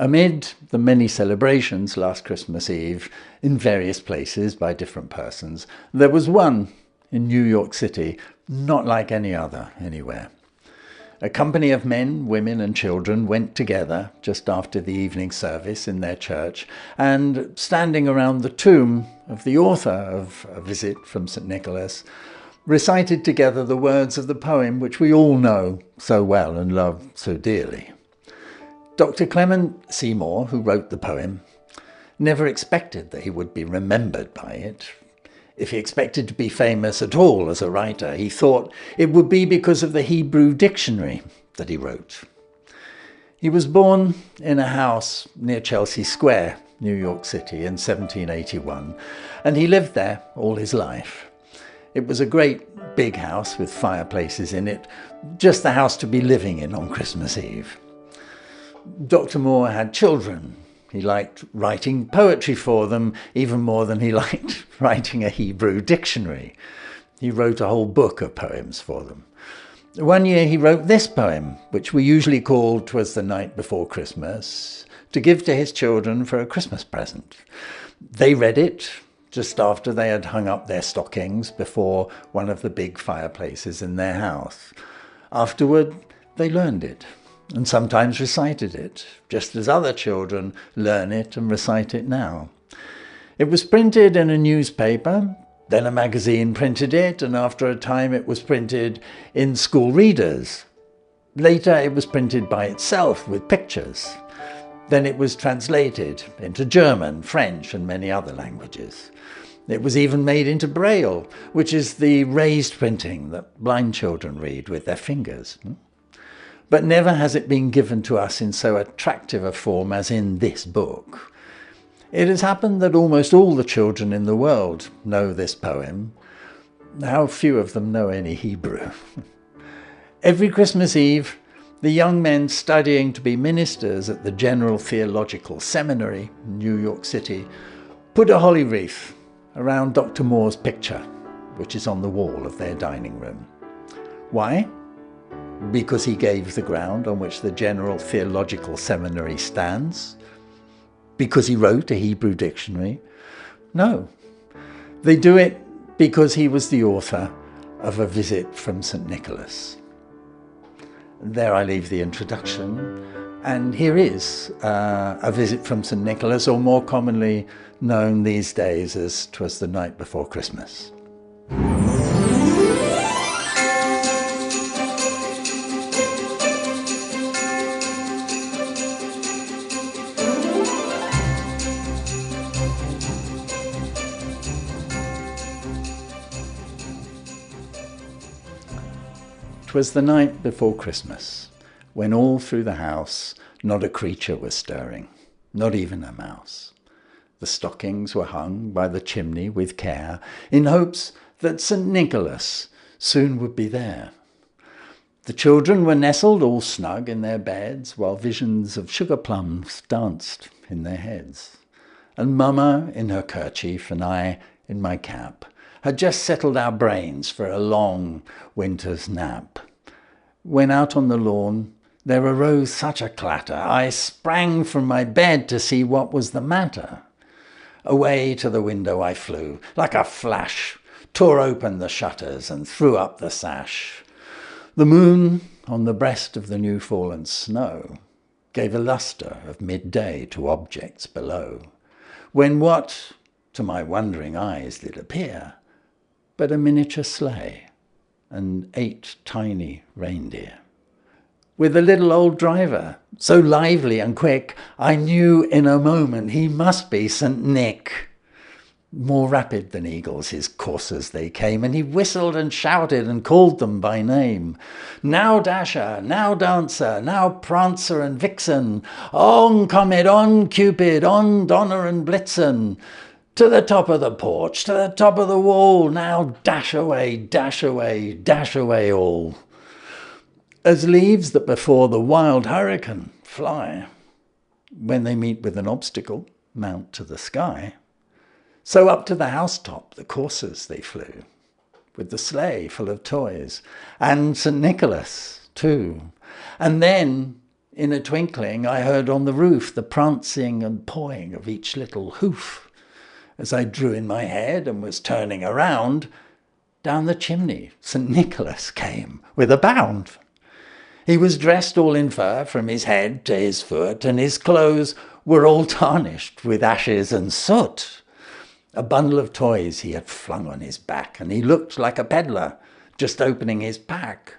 Amid the many celebrations last Christmas Eve in various places by different persons, there was one in New York City, not like any other anywhere. A company of men, women and children went together just after the evening service in their church, and standing around the tomb of the author of A Visit from St. Nicholas, recited together the words of the poem which we all know so well and love so dearly. Dr. Clement Seymour, who wrote the poem, never expected that he would be remembered by it. If he expected to be famous at all as a writer, he thought it would be because of the Hebrew dictionary that he wrote. He was born in a house near Chelsea Square, New York City, in 1781, and he lived there all his life. It was a great big house with fireplaces in it, just the house to be living in on Christmas Eve. Dr. Moore had children. He liked writing poetry for them even more than he liked writing a Hebrew dictionary. He wrote a whole book of poems for them. One year he wrote this poem, which we usually call "'Twas the Night Before Christmas," to give to his children for a Christmas present. They read it just after they had hung up their stockings before one of the big fireplaces in their house. Afterward, they learned it and sometimes recited it, just as other children learn it and recite it now. It was printed in a newspaper, then a magazine printed it, and after a time it was printed in school readers. Later it was printed by itself with pictures. Then it was translated into German, French, and many other languages. It was even made into Braille, which is the raised printing that blind children read with their fingers. But never has it been given to us in so attractive a form as in this book. It has happened that almost all the children in the world know this poem. How few of them know any Hebrew. Every Christmas Eve, the young men studying to be ministers at the General Theological Seminary in New York City put a holly wreath around Dr. Moore's picture, which is on the wall of their dining room. Why? Because he gave the ground on which the General Theological Seminary stands? Because he wrote a Hebrew dictionary? No. They do it because he was the author of A Visit from St. Nicholas. There I leave the introduction, and here is A Visit from St. Nicholas, or more commonly known these days as "'Twas the Night Before Christmas." 'Twas the night before Christmas, when all through the house not a creature was stirring, not even a mouse. The stockings were hung by the chimney with care, in hopes that St. Nicholas soon would be there. The children were nestled all snug in their beds, while visions of sugar plums danced in their heads. And Mamma in her kerchief and I in my cap had just settled our brains for a long winter's nap. When out on the lawn there arose such a clatter, I sprang from my bed to see what was the matter. Away to the window I flew, like a flash, tore open the shutters and threw up the sash. The moon on the breast of the new-fallen snow gave a lustre of midday to objects below, when what to my wondering eyes did appear but a miniature sleigh and 8 tiny reindeer. With a little old driver, so lively and quick, I knew in a moment he must be St. Nick. More rapid than eagles his coursers they came, and he whistled and shouted and called them by name. Now Dasher, now Dancer, now Prancer and Vixen, on Comet, on Cupid, on Donner and Blitzen, to the top of the porch, to the top of the wall, now dash away, dash away, dash away all. As leaves that before the wild hurricane fly, when they meet with an obstacle, mount to the sky, so up to the housetop the coursers they flew, with the sleigh full of toys, and St. Nicholas too. And then In a twinkling, I heard on the roof the prancing and pawing of each little hoof. As I drew in my head and was turning around, down the chimney St. Nicholas came with a bound. He was dressed all in fur from his head to his foot, and his clothes were all tarnished with ashes and soot. A bundle of toys he had flung on his back, and he looked like a peddler just opening his pack.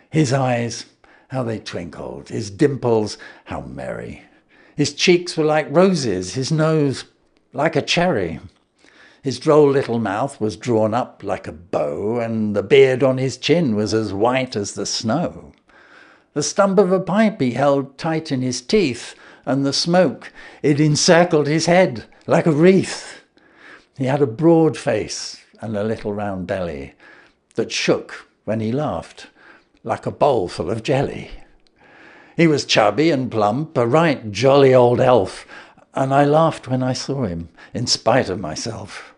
His eyes, how they twinkled, his dimples, how merry. His cheeks were like roses, his nose like a cherry. His droll little mouth was drawn up like a bow, and the beard on his chin was as white as the snow. The stump of a pipe he held tight in his teeth, and the smoke, it encircled his head like a wreath. He had a broad face and a little round belly that shook when he laughed like a bowl full of jelly. He was chubby and plump, a right jolly old elf, and I laughed when I saw him, in spite of myself.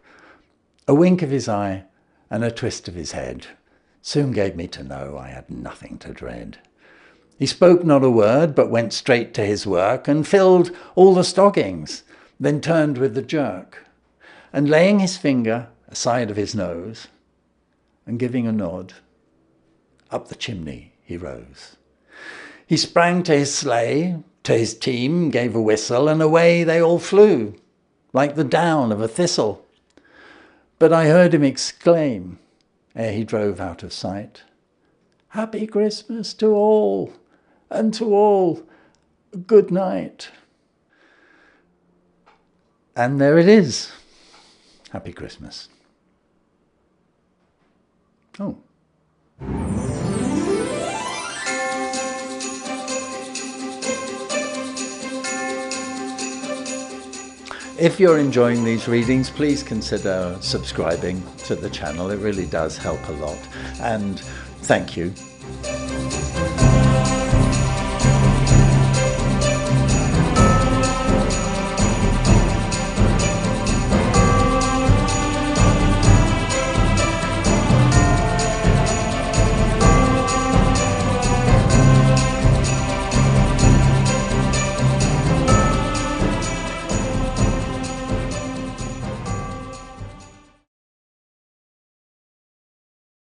A wink of his eye and a twist of his head soon gave me to know I had nothing to dread. He spoke not a word, but went straight to his work and filled all the stockings, then turned with a jerk, and laying his finger aside of his nose and giving a nod, up the chimney he rose. He sprang to his sleigh, to his team, gave a whistle, and away they all flew, like the down of a thistle. But I heard him exclaim, ere he drove out of sight, "Happy Christmas to all, and to all, good night." And there it is. Happy Christmas. Oh. If you're enjoying these readings, please consider subscribing to the channel. It really does help a lot. And thank you